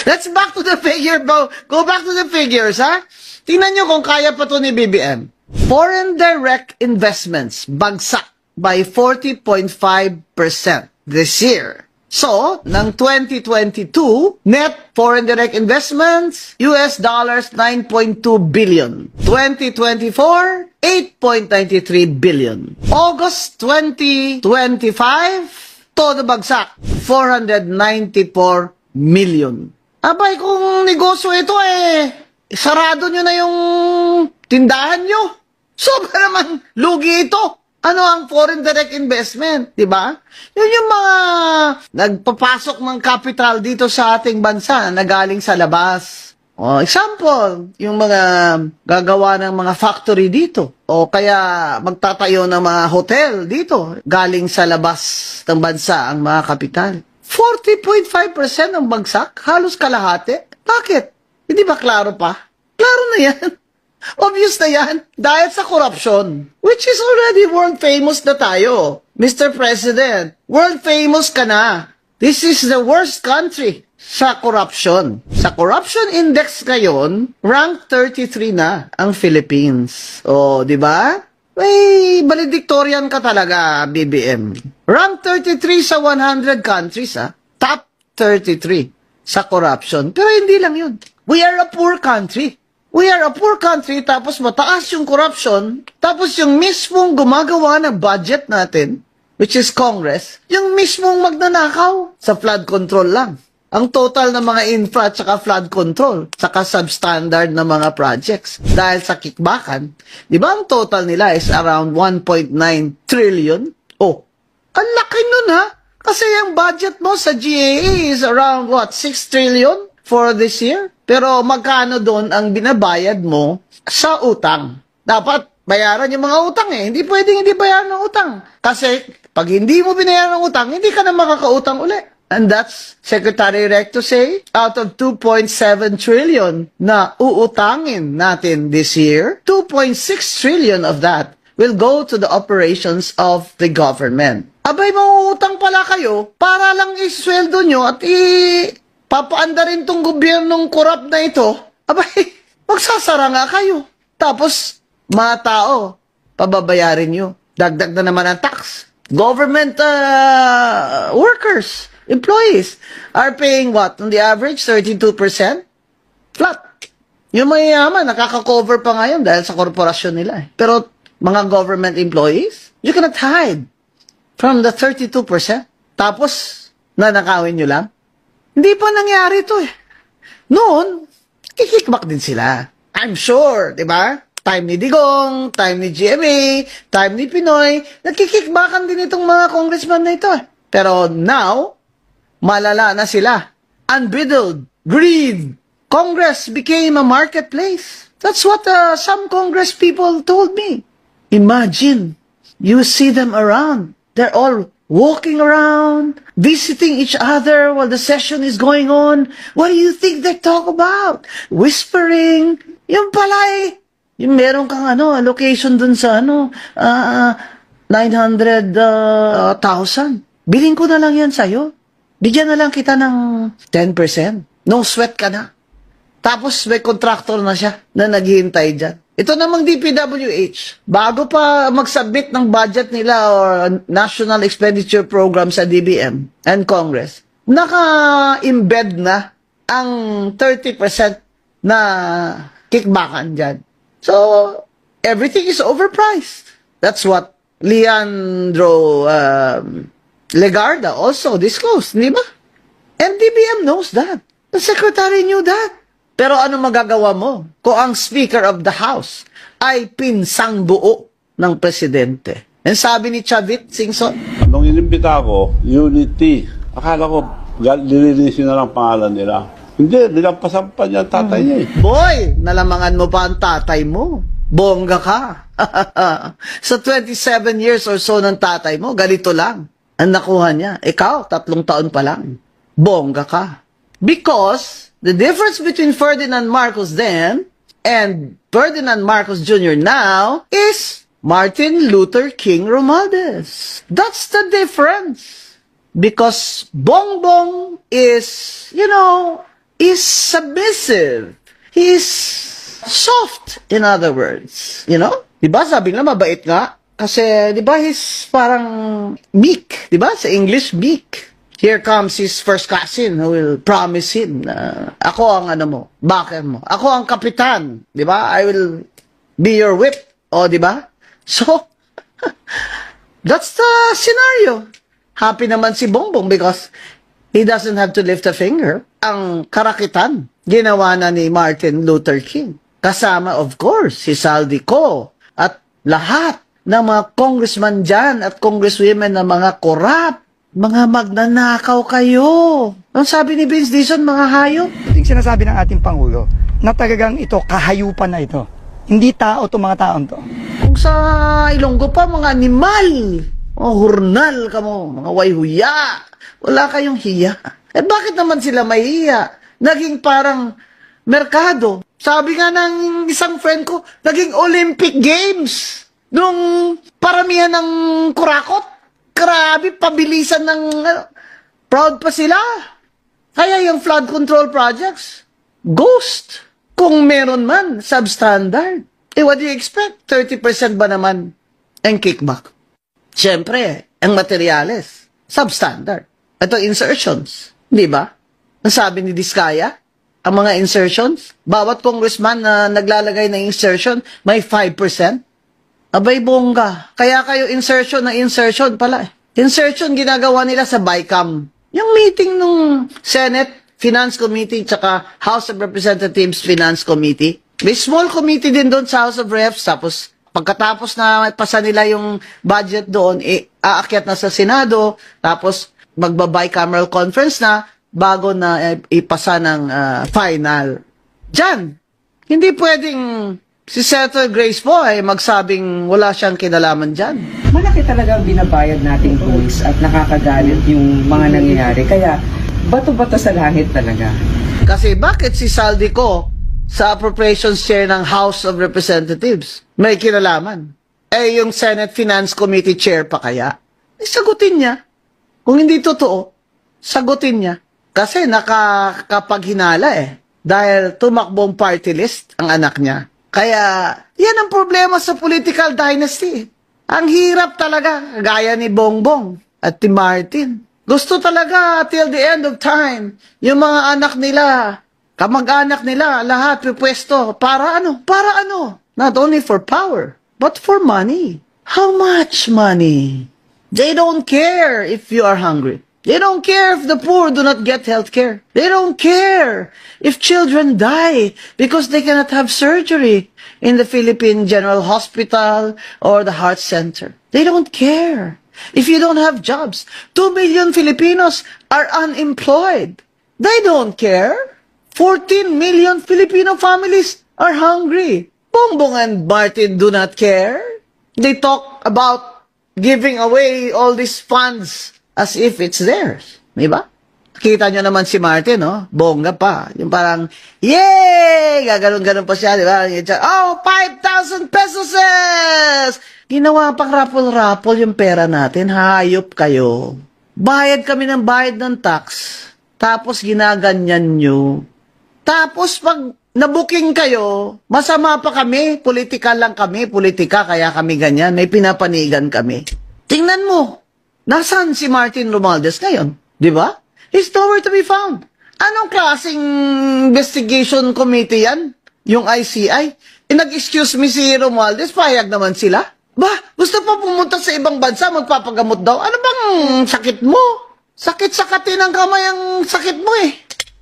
Let's back to the figure, bro. Go back to the figures, ha? Tingnan nyo kung kaya pa to ni BBM. Foreign direct investments bagsak by 40.5% this year. So, ng 2022, net foreign direct investments, US dollars 9.2 billion. 2024, 8.93 billion. August 2025, todo bagsak, 494 million. Abay, kung negosyo ito sarado nyo na yung tindahan nyo. Sobra naman lugi ito. Ano ang foreign direct investment, di ba? Yun yung mga nagpapasok ng capital dito sa ating bansa na galing sa labas. O, example, yung mga gagawa ng mga factory dito. O kaya magtatayo ng mga hotel dito. Galing sa labas ng bansa ang mga kapital. 40.5% ang bagsak? Halos kalahati? Bakit? Hindi ba klaro pa? Klaro na yan. Obvious na yan. Dahil sa corruption. Which is already world famous na tayo. Mr. President, world famous ka na. This is the worst country sa corruption. Sa corruption index ngayon, rank 33 na ang Philippines. O, di ba? May valedictorian ka talaga, BBM. Rank 33 sa 100 countries, Top 33 sa corruption. Pero hindi lang yun. We are a poor country. We are a poor country, tapos mataas yung corruption, tapos yung mismong gumagawa ng budget natin, which is Congress, yung mismong magnanakaw sa flood control lang. Ang total ng mga infra at saka flood control, saka substandard na mga projects. Dahil sa kickbackan, di ba ang total nila is around 1.9 trillion? Oh, ang laki nun Kasi yung budget mo sa GAA is around, 6 trillion for this year? Pero magkano doon ang binabayad mo sa utang? Dapat bayaran yung mga utang Hindi pwedeng hindi bayaran ng utang. Kasi pag hindi mo binayaran ng utang, hindi ka na makakautang uli. And that's Secretary Recto say, out of 2.7 trillion na uutangin natin this year, 2.6 trillion of that will go to the operations of the government. Abay, mauutang pala kayo para lang isweldo nyo at papaanda rin tong gobyernong korap na ito. Abay, magsasara nga kayo. Tapos, mga tao, pababayarin nyo. Dagdag na naman ang tax. Government workers, employees, are paying what? On the average, 32%? Flat. Yung mayayaman, nakaka-cover pa ngayon dahil sa korporasyon nila. Pero, mga government employees, you cannot hide from the 32%. Tapos, nanakawin nyo lang. Hindi pa nangyari ito Noon, kikickback din sila. I'm sure, di ba? Time ni Digong, time ni GMA, time ni Pinoy, nagkikickbackan din itong mga congressman na ito Pero now, malala na sila. Unbridled, greed. Congress became a marketplace. That's what some Congress people told me. Imagine, you see them around. They're all walking around, visiting each other while the session is going on. What do you think they talk about? Whispering. Yung pala yung meron kang allocation dun sa 900,000. Bilhin ko na lang yan sa'yo. Bigyan na lang kita ng 10%. No sweat ka na. Tapos may contractor na siya na naghihintay dyan. Ito namang DPWH, bago pa mag-submit ng budget nila or National Expenditure Program sa DBM and Congress, naka-embed na ang 30% na kickbackan dyan. So, everything is overpriced. That's what Leandro Legarda also disclosed, di ba? And DBM knows that. The secretary knew that. Pero ano magagawa mo kung ang Speaker of the House ay pinsang buo ng presidente? And sabi ni Chavit Singson, nung inimbita ako, Unity, akala ko nililisin na lang pangalan nila. Hindi, nilampasan pa niya tatay niya Boy, nalamangan mo pa ang tatay mo. Bongga ka. Sa 27 years or so ng tatay mo, ganito lang ang nakuha niya. Ikaw, 3 taon pa lang. Bongga ka. Because the difference between Ferdinand Marcos then and Ferdinand Marcos Jr. now is Martin Luther King Romualdez. That's the difference. Because Bongbong is, is submissive. He's soft, in other words. You know? Diba? Sabi nga, mabait nga. Kasi, diba, he's parang meek. Diba? Sa English, meek. Here comes his first cousin who will promise him na ako ang ano mo, backer mo. Ako ang kapitan. Diba? I will be your whip. O, diba? So, that's the scenario. Happy naman si Bongbong because he doesn't have to lift a finger. Ang karakitan, ginawa na ni Martin Luther King. Kasama, of course, si Saldico at lahat ng mga congressman dyan at congresswomen na mga korap, mga magnanakaw kayo. Ang sabi ni Vince Dizon, mga hayop. Ito yung sinasabi ng ating Pangulo na talagang ito, kahayupan na ito. Hindi tao to mga taon to. Kung sa Ilonggo pa, mga animal, mga hurnal ka mo, mga wayhuya, wala kayong hiya. Eh bakit naman sila mahiya? Naging parang merkado. Sabi nga ng isang friend ko, naging Olympic Games. Nung paramihan ng kurakot, grabe, pabilisan ng, proud pa sila. Kaya yung flood control projects, ghost. Kung meron man, substandard. Eh, what do you expect? 30% ba naman ang kickback? Siyempre, ang materyales, substandard. Ito, insertions. Di ba? Ang sabi ni Diskaya, ang mga insertions, bawat congressman na naglalagay ng insertion, may 5%. Abay, bongga. Kaya kayo insertion na insertion pala. Insertion ginagawa nila sa BICAM. Yung meeting nung Senate Finance Committee tsaka House of Representatives Finance Committee. May small committee din doon sa House of Reps. Tapos, pagkatapos na pasa nila yung budget doon, aakyat na sa Senado. Tapos, magba-bicameral conference na bago na ipasa ng final. Diyan, hindi pwedeng si Senator Grace po ay magsabing wala siyang kinalaman dyan. Malaki talaga ang binabayad nating tolls at nakakagalit yung mga nangyayari. Kaya, bato-bato sa langit talaga. Kasi bakit si Saldico sa Appropriations Chair ng House of Representatives may kinalaman? Eh, yung Senate Finance Committee Chair pa kaya? Sagutin niya. Kung hindi totoo, sagutin niya. Kasi nakakapaghinala eh. Dahil tumakbong party list ang anak niya. Kaya, yan ang problema sa political dynasty. Ang hirap talaga, gaya ni Bongbong at ni Martin. Gusto talaga till the end of time, yung mga anak nila, kamag-anak nila, lahat pipwesto. Para ano? Para ano? Not only for power, but for money. How much money? They don't care if you are hungry. They don't care if the poor do not get health care. They don't care if children die because they cannot have surgery in the Philippine General Hospital or the Heart Center. They don't care. If you don't have jobs, 2 million Filipinos are unemployed. They don't care. 14 million Filipino families are hungry. Bongbong and Martin do not care. They talk about giving away all these funds as if it's theirs. Diba? Kita nyo naman si Martin, no? Bongga pa. Yung parang, yay! Gaganon-ganon pa siya, diba? Oh, 5,000 pesos! Ginawa pang rapol-rapol yung pera natin. Hayop kayo. Bayad kami ng bayad ng tax. Tapos ginaganyan nyo. Tapos pag nabuking kayo, masama pa kami. Politika lang kami. Politika, kaya kami ganyan. May pinapanigan kami. Tingnan mo. Nasaan si Martin Romualdez ngayon? Diba? He's nowhere to be found. Anong klaseng investigation committee yan? Yung ICI? Nag-excuse me si Romualdez, payag naman sila. Ba, gusto pa pumunta sa ibang bansa, magpapagamot daw. Ano bang sakit mo? Sakit-sakatin ang kamay ang sakit mo eh.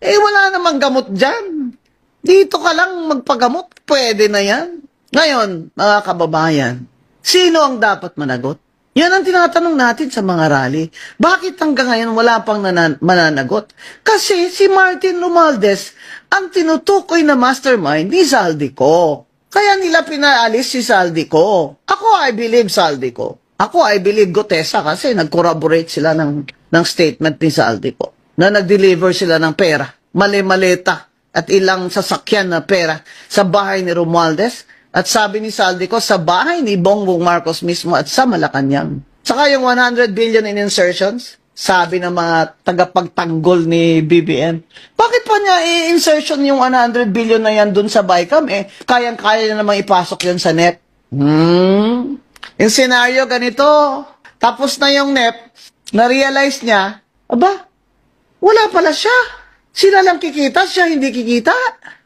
Eh, wala namang gamot dyan. Dito ka lang magpagamot, pwede na yan. Ngayon, mga kababayan, sino ang dapat managot? Yan ang tinatanong natin sa mga rally. Bakit hanggang ngayon wala pang mananagot? Kasi si Martin Romualdez ang tinutukoy na mastermind ni Saldico. Kaya nila pinaalis si Saldico. Ako, I believe Saldico. Ako, I believe Gutesa kasi nag-corroborate sila ng statement ni Saldico na nag-deliver sila ng pera, mali-maleta at ilang sasakyan na pera sa bahay ni Romualdez. At sabi ni Saldico, sa bahay ni Bongbong Marcos mismo at sa Malacanang. Saka yung 100 billion in insertions, Sabi ng mga tagapagtanggol ni BBM. Bakit pa niya i-insertion yung 100 billion na yan dun sa BICAM? Kayang-kaya na namang ipasok yan sa NEP. Yung senaryo ganito, tapos na yung NEP, na-realize niya, aba, wala pala siya. Sila lang kikita, siya hindi kikita.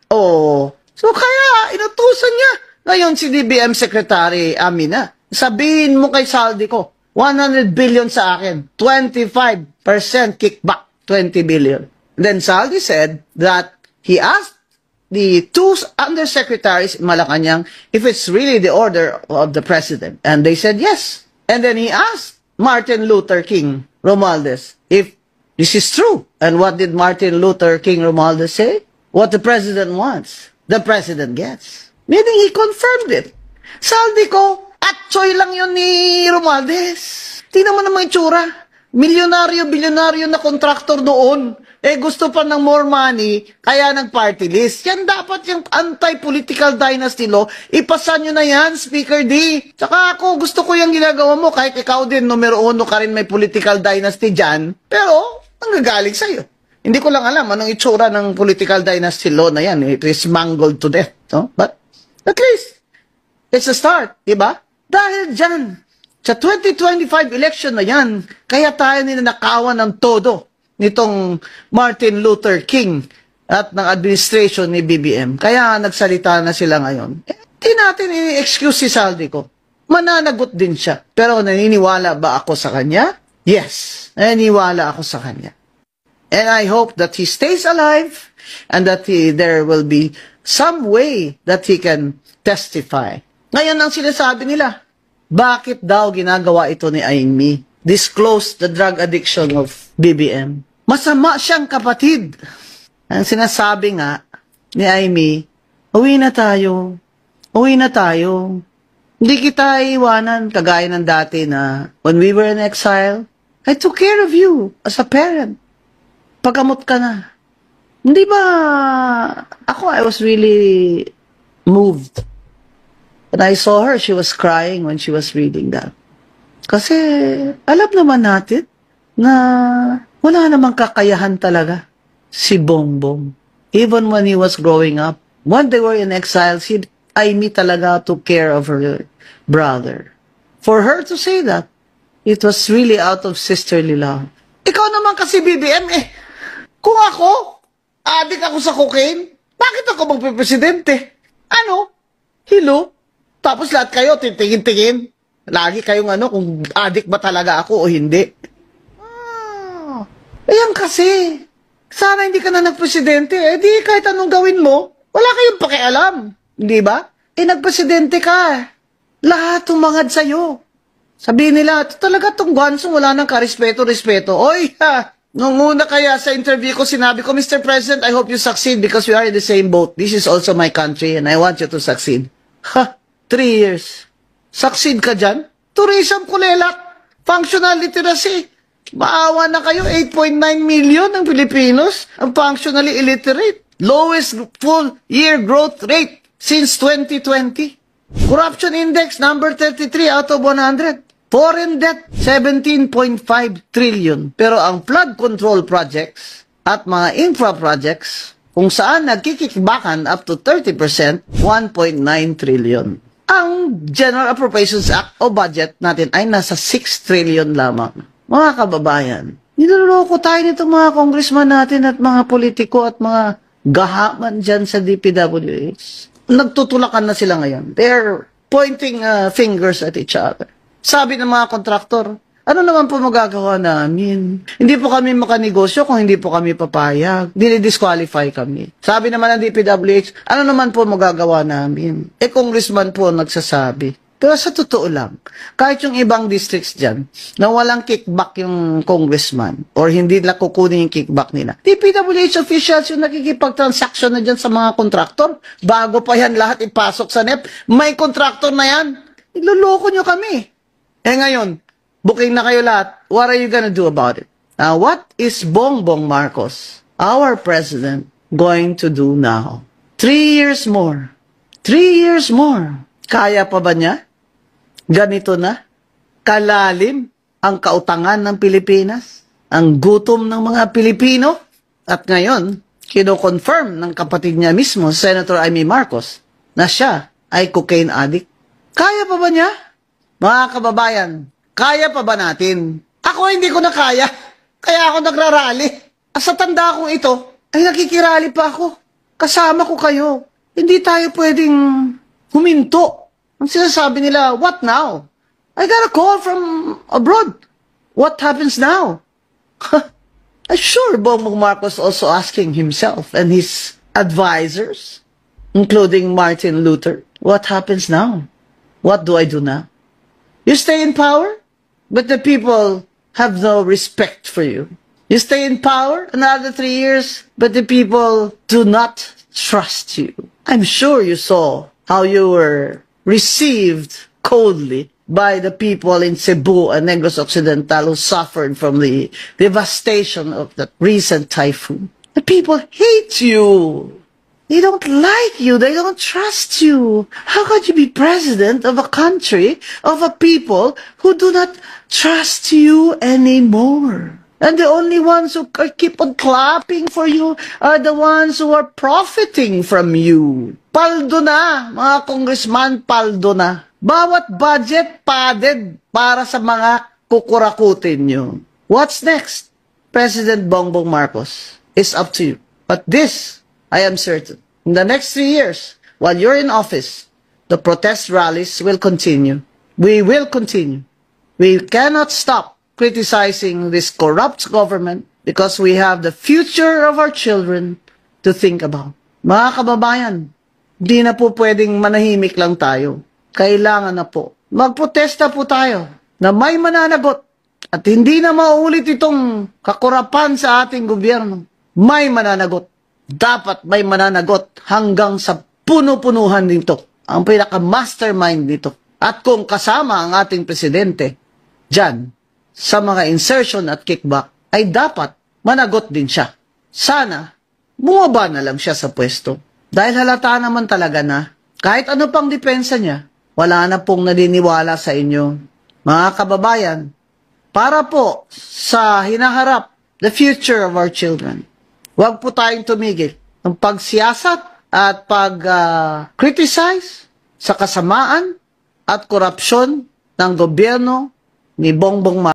Oh, so kaya inutusan niya. Ngayon si DBM Secretary Amina, sabihin mo kay Saldi ko, 100 billion sa akin, 25% kickback, 20 billion. Then Saldi said that he asked the two undersecretaries in Malacanang if it's really the order of the president. And they said yes. And then he asked Martin Luther King Romualdez if this is true. And what did Martin Luther King Romualdez say? What the president wants, the president gets. Meaning he confirmed it. Saldi ko, atchoy lang yun ni Romualdez. Tingnan mo naman itsura. Milyonaryo, bilyonaryo na kontraktor doon. Gusto pa ng more money, kaya nag-party list. Yan dapat yung anti-political dynasty law. Ipasa nyo na yan, Speaker D. Tsaka ako, gusto ko yung ginagawa mo. Kahit ikaw din, numero 1 ka rin may political dynasty dyan. Pero, nanggagaling sa'yo. Hindi ko lang alam anong itsura ng political dynasty law na yan. It is mangled to death. No? But, at least, it's a start. Diba? Dahil dyan, sa 2025 election na yan, kaya tayo ninanakawan ng todo nitong Martin Luther King at ng administration ni BBM. Kaya nagsalita na sila ngayon. Di natin i-excuse si Saldi ko. Mananagot din siya. Pero naniniwala ba ako sa kanya? Yes. Naniniwala ako sa kanya. And I hope that he stays alive and that there will be some way that he can testify. Ngayon ang sinasabi nila, bakit daw ginagawa ito ni Amy? Disclose the drug addiction of BBM. Masama siyang kapatid. Ang sinasabi nga ni Amy, uwi na tayo. Uwi na tayo. Hindi kita iwanan kagaya ng dati na when we were in exile, I took care of you as a parent. Pagamot ka na. Hindi ba, ako, I was really moved. When I saw her, she was crying when she was reading that. Kasi, alam naman natin na wala namang kakayahan talaga si Bongbong. Even when he was growing up, when they were in exile, Amy talaga took care of her brother. For her to say that, it was really out of sisterly love. Ikaw naman kasi BBM Kung ako, adik ako sa cocaine, bakit ako magpipresidente? Ano? Hilo? Tapos lahat kayo, titingin-tingin. Lagi kayong kung adik ba talaga ako o hindi. Ayan kasi. Sana hindi ka na nagpresidente. Di kahit anong gawin mo, wala kayong pakialam. Di ba? Nagpresidente ka. Lahat tumangad sa'yo. Sabihin nila, talaga tong Guansong wala nang karespeto-respeto. Oy, nung una kaya sa interview ko, sinabi ko, Mr. President, I hope you succeed because we are in the same boat. This is also my country and I want you to succeed. 3 years. Succeed ka dyan? Tourism kulelak. Functional literacy. Maawa na kayo, 8.9 million ng Pilipinos ang functionally illiterate. Lowest full year growth rate since 2020. Corruption index, number 33 out of 100. Foreign debt, 17.5 trillion. Pero ang flood control projects at mga infra projects, kung saan nagkikikbakan up to 30%, 1.9 trillion. Ang General Appropriations Act o budget natin ay nasa 6 trillion lamang. Mga kababayan, niloloko tayo nitong mga congressman natin at mga politiko at mga gahaman dyan sa DPWH. Nagtutulakan na sila ngayon. They're pointing fingers at each other. Sabi ng mga kontraktor, ano naman po magagawa namin? Hindi po kami makanegosyo kung hindi po kami papayag. Dinidisqualify kami. Sabi naman ng DPWH, ano naman po magagawa namin? Congressman po nagsasabi. Pero sa totoo lang, kahit yung ibang districts dyan, na walang kickback yung congressman or hindi nila kukunin yung kickback nila, DPWH officials yung nakikipag-transaction na dyan sa mga kontraktor. Bago pa yan lahat ipasok sa NEP, may kontraktor na yan. Iloloko nyo kami. Ngayon, booking na kayo lahat. What are you gonna do about it? Now, what is Bongbong Marcos, our president, going to do now? 3 years more. 3 years more. Kaya pa ba niya? Ganito na? Kalalim ang kautangan ng Pilipinas? ang gutom ng mga Pilipino. At ngayon, kino-confirm ng kapatid niya mismo, Senator Amy Marcos, na siya ay cocaine addict. Kaya pa ba niya? Mga kababayan, kaya pa ba natin? Ako hindi ko na kaya. Kaya ako nagrarally. Sa tanda kong ito, ay nakikirally pa ako. Kasama ko kayo. Hindi tayo pwedeng huminto. Ang sinasabi nila, what now? I got a call from abroad. What happens now? I'm sure Bongbong Marcos also asking himself and his advisors, including Martin Luther, what happens now? What do I do now? You stay in power, but the people have no respect for you. You stay in power another 3 years, but the people do not trust you. I'm sure you saw how you were received coldly by the people in Cebu and Negros Occidental who suffered from the devastation of that recent typhoon. The people hate you. They don't like you. They don't trust you. How could you be president of a country, of a people who do not trust you anymore? And the only ones who keep on clapping for you are the ones who are profiting from you. Paldo na, mga congressman, paldo na. Bawat budget padded para sa mga kukurakutin nyo. What's next? President Bongbong Marcos, is up to you. But this, I am certain, in the next 3 years, while you're in office, the protest rallies will continue. We will continue. We cannot stop criticizing this corrupt government because we have the future of our children to think about. Mga kababayan, di na po pwedeng manahimik lang tayo. Kailangan na po. Magprotesta po tayo na may mananagot at hindi na mauulit itong kakurapan sa ating gobyerno. May mananagot. Dapat may mananagot hanggang sa puno-punuhan nito. Ang pinaka-mastermind nito. At kung kasama ang ating presidente, dyan, sa mga insertion at kickback, ay dapat managot din siya. Sana, bumaba na lang siya sa pwesto. Dahil halata naman talaga na, kahit ano pang depensa niya, wala na pong naniniwala sa inyo. Mga kababayan, para po sa hinaharap, the future of our children, huwag po tayong tumigil ng pagsiyasat at pag-criticize sa kasamaan at korupsyon ng gobyerno ni Bongbong Marcos.